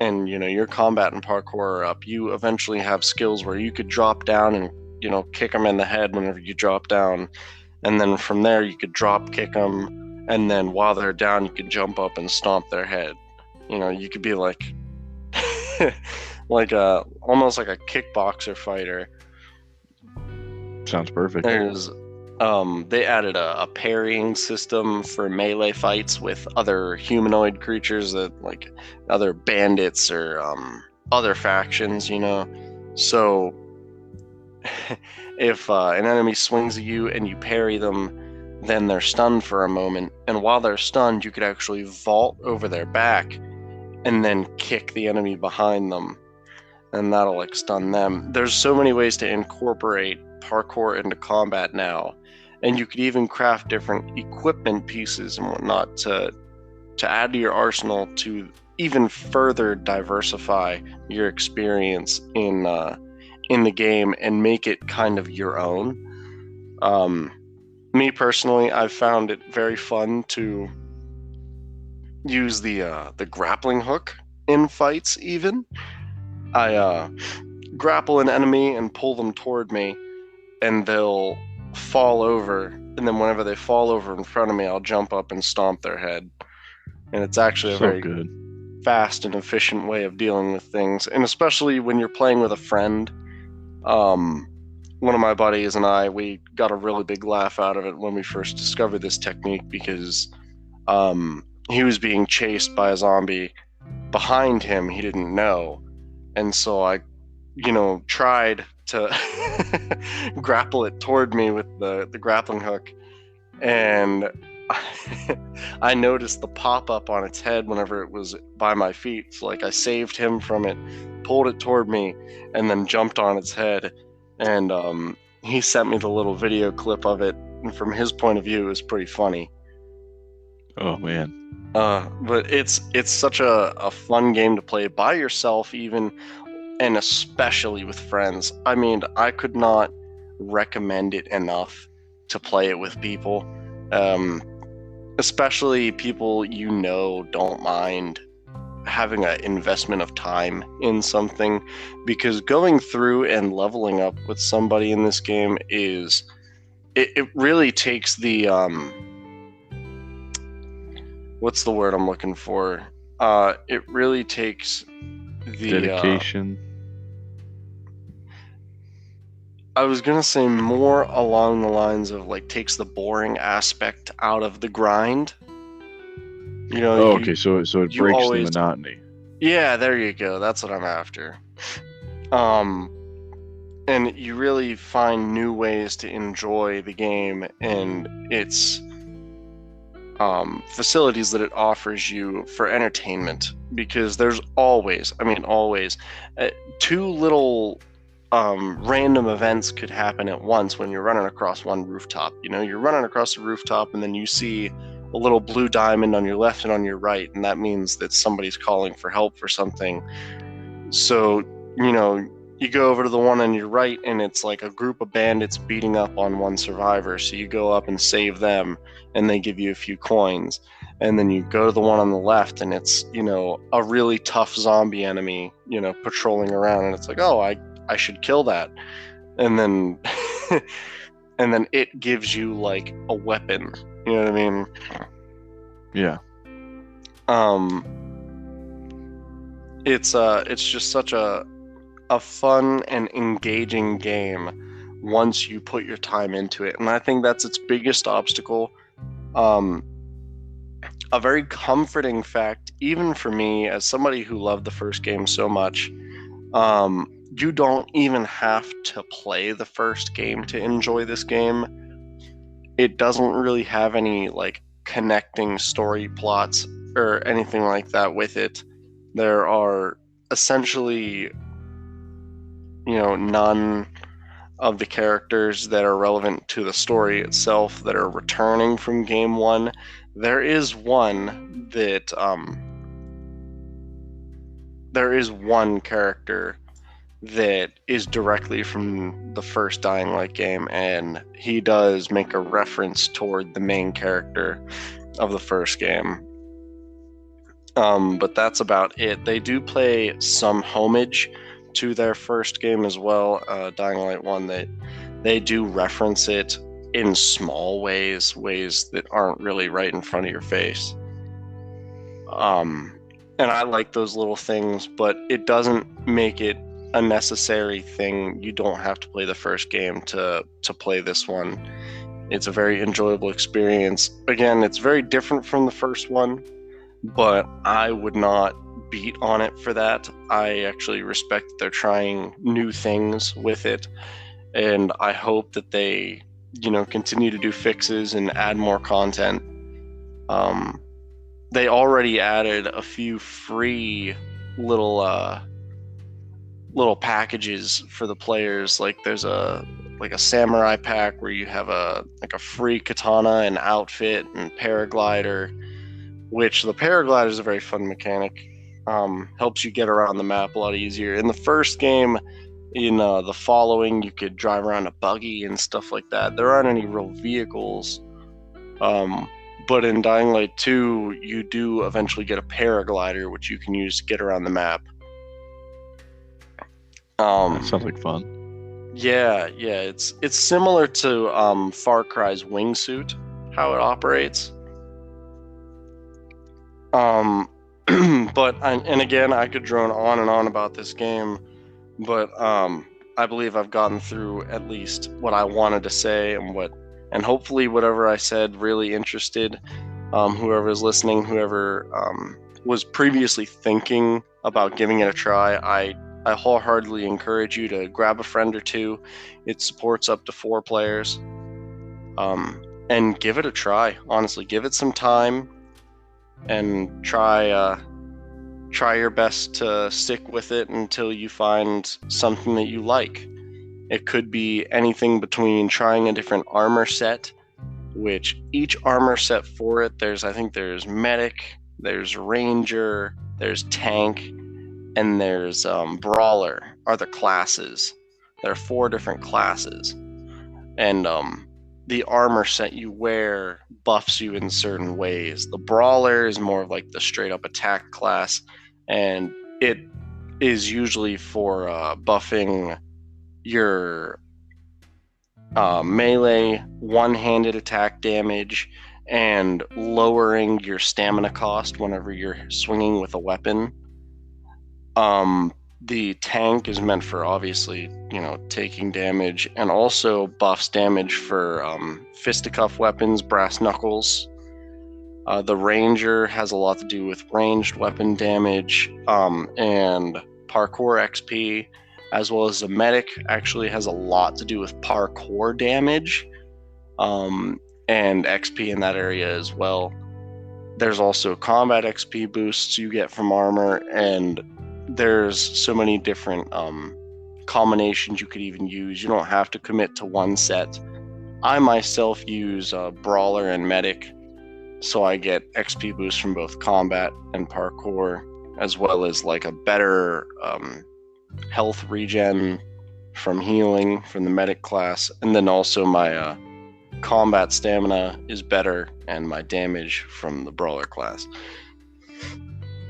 and, your combat and parkour are up, you eventually have skills where you could drop down and, kick them in the head whenever you drop down. And then from there, you could drop kick them. And then while they're down, you could jump up and stomp their head. You could be like, almost like a kickboxer fighter. Sounds perfect. They added a parrying system for melee fights with other humanoid creatures, that like other bandits or other factions. So if an enemy swings at you and you parry them, then they're stunned for a moment, and while they're stunned, you could actually vault over their back and then kick the enemy behind them, and that'll like stun them. There's so many ways to incorporate parkour into combat now, and you could even craft different equipment pieces and whatnot to add to your arsenal to even further diversify your experience in the game and make it kind of your own. Me personally, I've found it very fun to use the grappling hook in fights. Even I grapple an enemy and pull them toward me, and they'll fall over, and then whenever they fall over in front of me, I'll jump up and stomp their head. And it's actually a very good, fast and efficient way of dealing with things, and especially when you're playing with a friend. One of my buddies and we got a really big laugh out of it when we first discovered this technique, because he was being chased by a zombie behind him he didn't know, and so I tried to grapple it toward me with the grappling hook, and I noticed the pop-up on its head whenever it was by my feet. So like I saved him from it, pulled it toward me, and then jumped on its head. And he sent me the little video clip of it, and from his point of view, it was pretty funny. Oh man. But it's such a fun game to play by yourself, even, and especially with friends. I mean, I could not recommend it enough to play it with people. Especially people don't mind having an investment of time in something, because going through and leveling up with somebody in this game it really takes the what's the word I'm looking for? It really takes the dedication. I was gonna say more along the lines of like takes the boring aspect out of the grind. Okay, so it breaks the monotony. Yeah, there you go. That's what I'm after. And you really find new ways to enjoy the game and its facilities that it offers you for entertainment, because there's always two little random events could happen at once when you're running across one rooftop. You're running across a rooftop and then you see a little blue diamond on your left and on your right, and that means that somebody's calling for help for something. So, you go over to the one on your right and it's like a group of bandits beating up on one survivor. So you go up and save them and they give you a few coins. And then you go to the one on the left and it's, a really tough zombie enemy, patrolling around, and it's like, oh, I should kill that. And then and then it gives you like a weapon. You know what I mean? Yeah. It's just such a fun and engaging game once you put your time into it. And I think that's its biggest obstacle. A very comforting fact, even for me, as somebody who loved the first game so much, you don't even have to play the first game to enjoy this game. It doesn't really have any like connecting story plots or anything like that with it. There are essentially, none of the characters that are relevant to the story itself that are returning from game one. There is one character that is directly from the first Dying Light game, and he does make a reference toward the main character of the first game. But that's about it. They do play some homage to their first game as well, Dying Light 1. They do reference it in small ways that aren't really right in front of your face. And I like those little things, but it doesn't make it a necessary thing. You don't have to play the first game to play this one. It's a very enjoyable experience. Again, it's very different from the first one, but I would not beat on it for that. I actually respect that they're trying new things with it, and I hope that they, continue to do fixes and add more content. They already added a few free little packages for the players. Like there's a samurai pack where you have a free katana and outfit and paraglider, which the paraglider is a very fun mechanic. Helps you get around the map a lot easier. In the first game, in the following, you could drive around a buggy and stuff like that. There aren't any real vehicles. But in Dying Light 2, you do eventually get a paraglider, which you can use to get around the map. That sounds like fun. Yeah, it's similar to Far Cry's wingsuit, how it operates. But and again, I could drone on and on about this game, but I believe I've gotten through at least what I wanted to say, and hopefully whatever I said really interested whoever is listening, whoever was previously thinking about giving it a try. I wholeheartedly encourage you to grab a friend or two. It supports up to 4 players, and give it a try. Honestly, give it some time and try your best to stick with it until you find something that you like. It could be anything between trying a different armor set, which each armor set for it, there's medic, there's ranger, there's tank, and there's brawler are the classes. There are 4 different classes, and the armor set you wear buffs you in certain ways. The brawler is more of like the straight up attack class, and it is usually for buffing your melee one-handed attack damage and lowering your stamina cost whenever you're swinging with a weapon. The tank is meant for obviously, taking damage, and also buffs damage for fisticuff weapons, brass knuckles. The ranger has a lot to do with ranged weapon damage and parkour XP, as well as the medic actually has a lot to do with parkour damage and XP in that area as well. There's also combat XP boosts you get from armor, and there's so many different combinations you could even use. You don't have to commit to one set. I myself use brawler and medic, so I get XP boosts from both combat and parkour, as well as like a better health regen from healing from the medic class, and then also my combat stamina is better and my damage from the brawler class.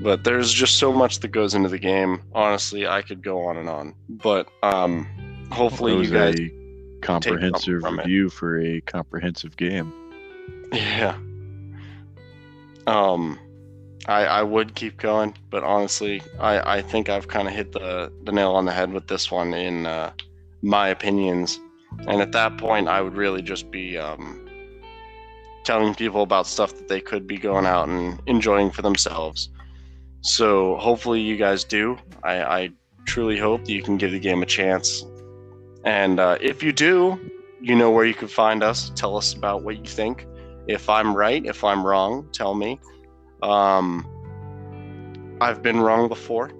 But there's just so much that goes into the game. Honestly, I could go on and on, but hopefully you guys a comprehensive review for a comprehensive game. Yeah. I would keep going, but honestly, I think I've kind of hit the nail on the head with this one in my opinions. And at that point, I would really just be telling people about stuff that they could be going out and enjoying for themselves. So hopefully you guys do. I truly hope that you can give the game a chance. And if you do, you know where you can find us. Tell us about what you think. If I'm right, if I'm wrong, tell me. I've been wrong before.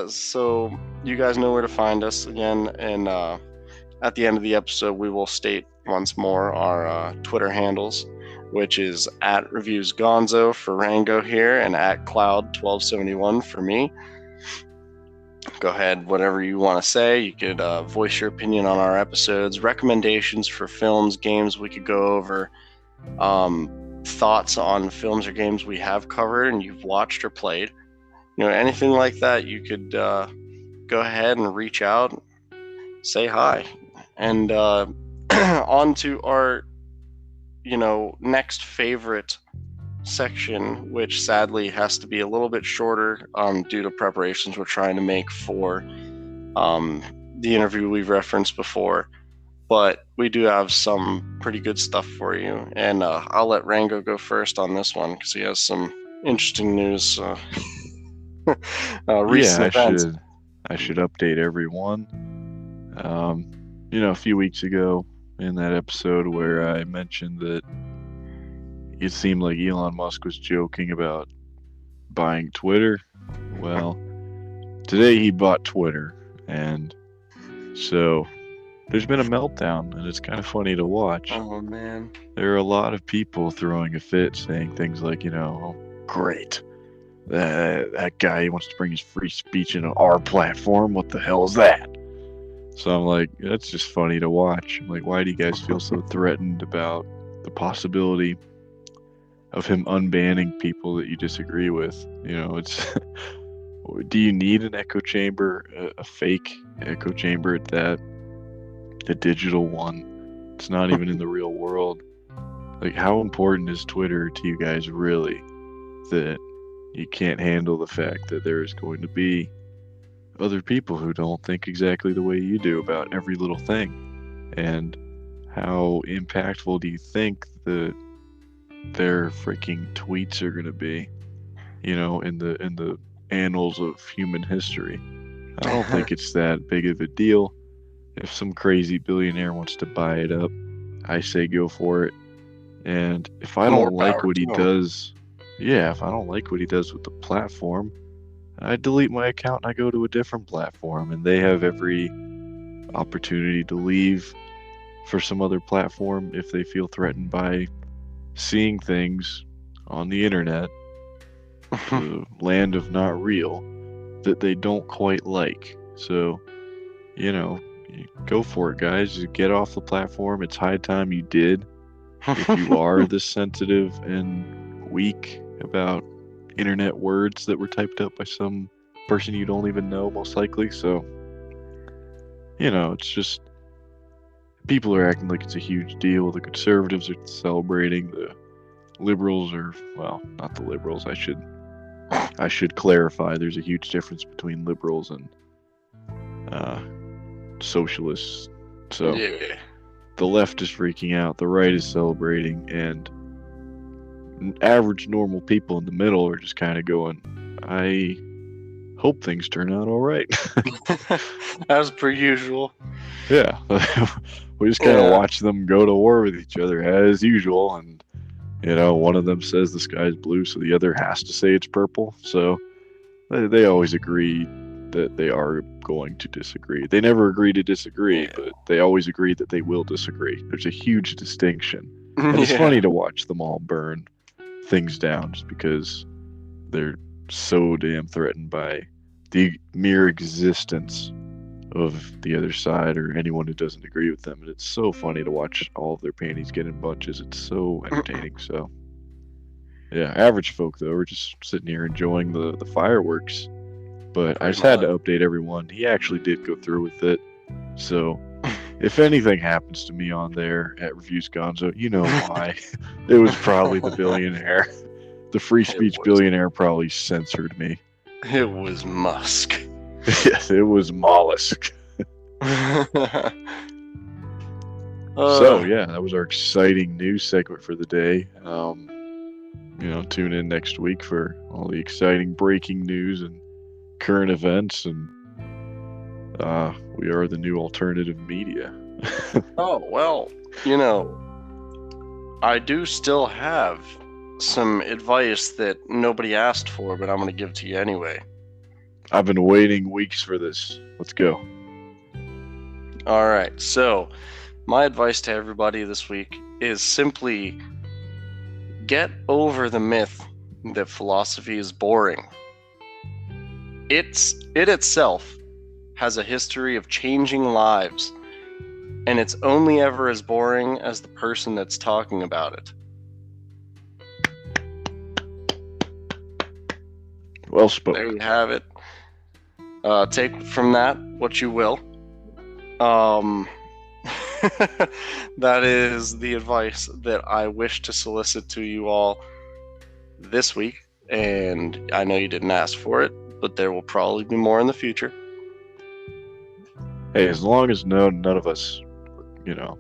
So you guys know where to find us again, and at the end of the episode, we will state once more our Twitter handles, which is at Reviews Gonzo for Rango here, and at Cloud1271 for me. Go ahead, whatever you want to say. You could voice your opinion on our episodes, recommendations for films, games we could go over, thoughts on films or games we have covered and you've watched or played. Anything like that, you could go ahead and reach out, say hi. And on to our, next favorite section, which sadly has to be a little bit shorter due to preparations we're trying to make for the interview we've referenced before. But we do have some pretty good stuff for you. And I'll let Rango go first on this one because he has some interesting news. Recent events. I should update everyone. A few weeks ago in that episode where I mentioned that it seemed like Elon Musk was joking about buying Twitter. Well, today he bought Twitter, and so there's been a meltdown, and it's kind of funny to watch. Oh, man. There are a lot of people throwing a fit, saying things like, oh, great. That guy wants to bring his free speech into our platform. What the hell is that? So I'm like, that's just funny to watch. I'm like, why do you guys feel so threatened about the possibility of him unbanning people that you disagree with? It's do you need an echo chamber, a fake echo chamber at that? The digital one. It's not even in the real world. Like, how important is Twitter to you guys really that you can't handle the fact that there's going to be other people who don't think exactly the way you do about every little thing? And how impactful do you think that their freaking tweets are going to be, in the annals of human history? I don't think it's that big of a deal. If some crazy billionaire wants to buy it up, I say go for it. And if I don't like what he does, if I don't like what he does with the platform, I delete my account and I go to a different platform, and they have every opportunity to leave for some other platform if they feel threatened by seeing things on the internet, the land of not real, that they don't quite like. So, go for it, guys. Just get off the platform. It's high time you did. If you are this sensitive and weak about internet words that were typed up by some person you don't even know, most likely. So, it's just people are acting like it's a huge deal. The conservatives are celebrating. The liberals are, well, not the liberals. I should clarify. There's a huge difference between liberals and socialists. So yeah. The left is freaking out, the right is celebrating, and average normal people in the middle are just kind of going, I hope things turn out all right. As per usual. Yeah. We just kind of watch them go to war with each other as usual, and one of them says the sky's blue, so the other has to say it's purple. So they always agree that they are going to disagree. They never agree to disagree, but they always agree that they will disagree. There's a huge distinction. And it's funny to watch them all burn things down just because they're so damn threatened by the mere existence of the other side or anyone who doesn't agree with them. And it's so funny to watch all of their panties get in bunches. It's so entertaining. So yeah, average folk though, we're just sitting here enjoying the fireworks. But I just had to update everyone. He actually did go through with it. So if anything happens to me on there at Reviews Gonzo, you know why. It was probably the billionaire. The free speech billionaire probably censored me. It was Musk. Yes, it was Mollusk. So yeah, that was our exciting news segment for the day. Tune in next week for all the exciting breaking news and current events, and we are the new alternative media. Oh, well, I do still have some advice that nobody asked for, but I'm going to give to you anyway. I've been waiting weeks for this. Let's go. All right. So, my advice to everybody this week is simply get over the myth that philosophy is boring. It itself has a history of changing lives, and it's only ever as boring as the person that's talking about it. Well There spoken. you have it. Take from that what you will. Um, that is the advice that I wish to solicit to you all this week. And I know you didn't ask for it, but there will probably be more in the future. Hey, as long as none of us, you know,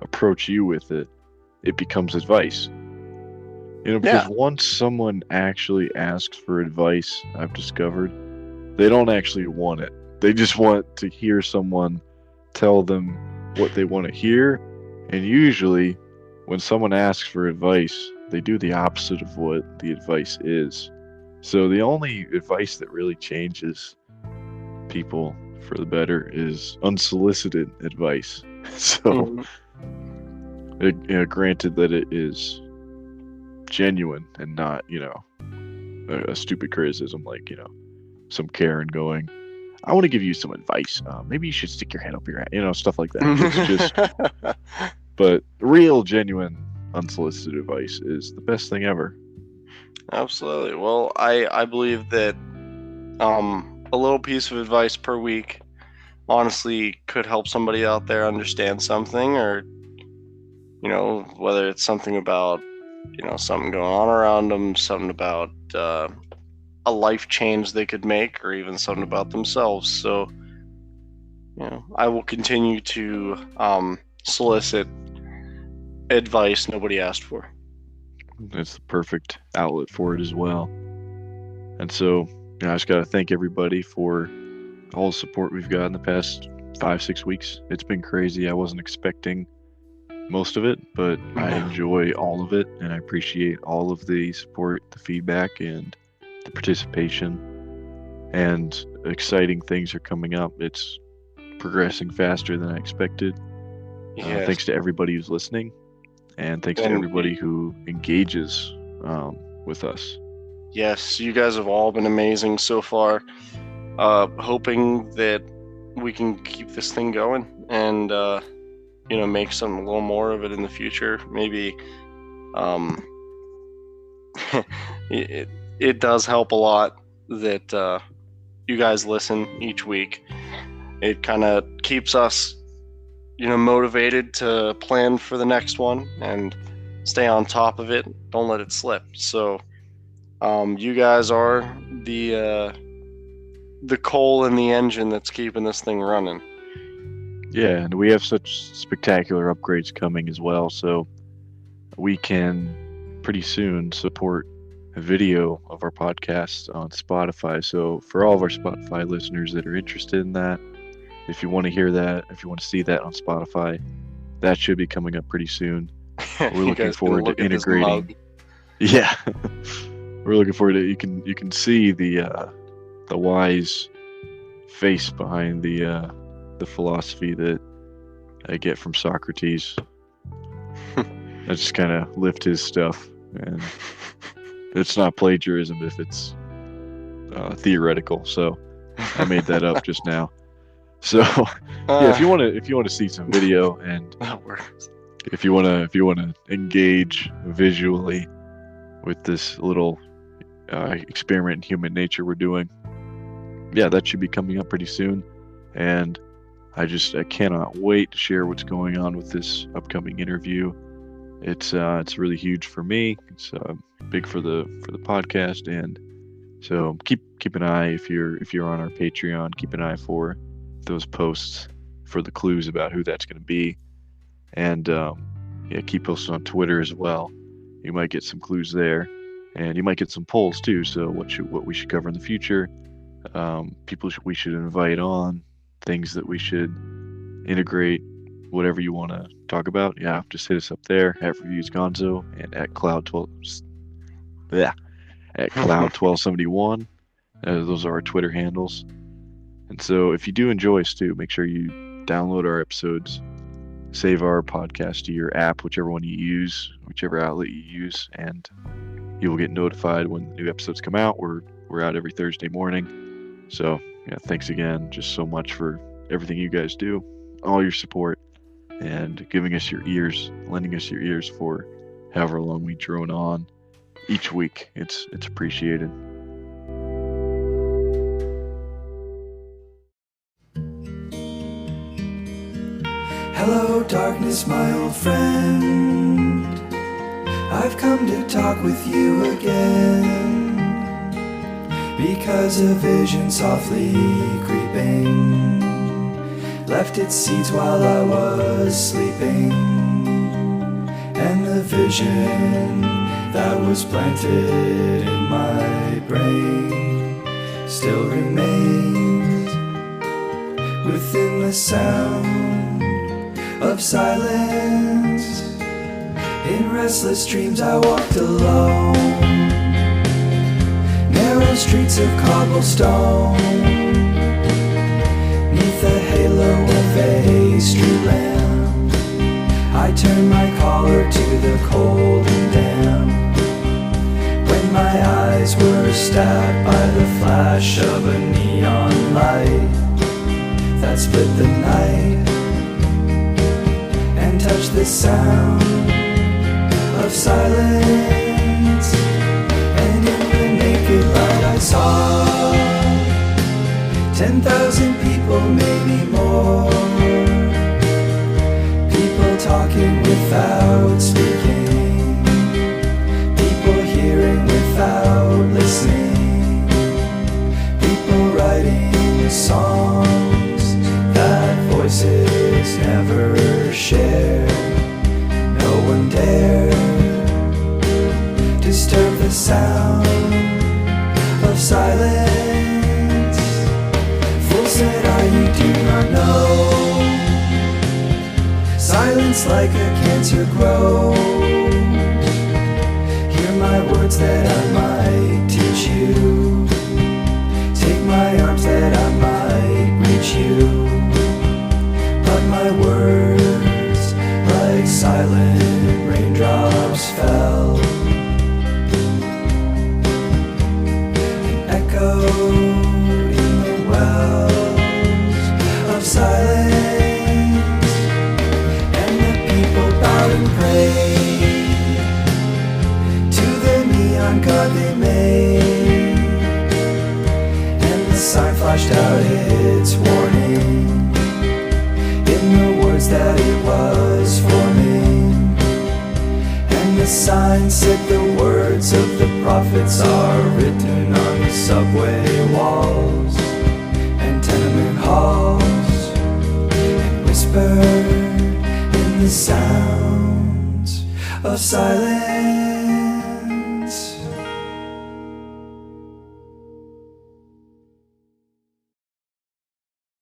approach you with it, it becomes advice. Because Yeah. once someone actually asks for advice, I've discovered, they don't actually want it. They just want to hear someone tell them what they want to hear. And usually, when someone asks for advice, they do the opposite of what the advice is. So the only advice that really changes people for the better is unsolicited advice. So, Mhm. granted that it is genuine and not, a stupid criticism like, some Karen going, I want to give you some advice. Maybe you should stick your head up your ass, stuff like that. It's just, but real, genuine, unsolicited advice is the best thing ever. Absolutely. Well, I believe that a little piece of advice per week honestly could help somebody out there understand something, or whether it's something about something going on around them, something about a life change they could make, or even something about themselves. So I will continue to solicit advice nobody asked for. It's the perfect outlet for it as well. And so, I just got to thank everybody for all the support we've got in the past 5, 6 weeks. It's been crazy. I wasn't expecting most of it, but I enjoy all of it, and I appreciate all of the support, the feedback, and the participation. And exciting things are coming up. It's progressing faster than I expected. Yes. Thanks to everybody who's listening, and thanks to And everybody who engages with us. yes, you guys have all been amazing so far. Hoping that we can keep this thing going and make some a little more of it in the future. Maybe it does help a lot that you guys listen each week. It kind of keeps us motivated to plan for the next one and stay on top of it. Don't let it slip. So you guys are the coal in the engine that's keeping this thing running. Yeah, and we have such spectacular upgrades coming as well, so we can pretty soon support a video of our podcast on Spotify. So for all of our Spotify listeners that are interested in that, if you want to hear that, if you want to see that on Spotify, that should be coming up pretty soon. We're You looking guys can forward look to at this mug. integrating. Yeah, we're looking forward to. You can see the wise face behind the philosophy that I get from Socrates. I just kind of lift his stuff, and it's not plagiarism if it's theoretical. So I made that up just now. So yeah, if you want to see some video, and that works. if you want to engage visually with this little experiment in human nature we're doing, yeah, that should be coming up pretty soon. And I cannot wait to share what's going on with this upcoming interview. It's really huge for me. It's big for the podcast, and so keep an eye if you're on our Patreon. Keep an eye for those posts for the clues about who that's going to be, and yeah, keep posting on Twitter as well. You might get some clues there, and you might get some polls too. So what we should cover in the future, people we should invite on, things that we should integrate, whatever you want to talk about. Yeah, just hit us up there at Reviews Gonzo and at Cloud 12. Yeah, at Cloud 1271. Those are our Twitter handles. And so if you do enjoy us too, make sure you download our episodes, save our podcast to your app, whichever one you use, whichever outlet you use, and you will get notified when the new episodes come out. We're out every Thursday morning. So yeah, thanks again just so much for everything you guys do, all your support, and giving us your ears, lending us your ears for however long we drone on each week. It's appreciated. Hello, darkness, my old friend. I've come to talk with you again, because a vision softly creeping left its seeds while I was sleeping, and the vision that was planted in my brain still remains within the sound of silence. In restless dreams I walked alone, narrow streets of cobblestone, neath the halo of a street lamp. I turned my collar to the cold and damp, when my eyes were stabbed by the flash of a neon light that split the night and touched the sound of silence. And in the naked light I saw 10,000 people, maybe more, people talking without speaking, people hearing without listening, people writing songs that voices never share. No one dare disturb the sound of silence. Fool said I, you do not know, silence like a cancer grows. Hear my words that I might teach you, take my arms that I might reach you, but my words like silent raindrops fell and echoed in the wells of silence. And the people bowed and prayed to the neon god they made, and the sign flashed out its warning in the words that it was forming. And the sign said the words of the prophets are written on the subway walls and tenement halls, and whispered in the sounds of silence.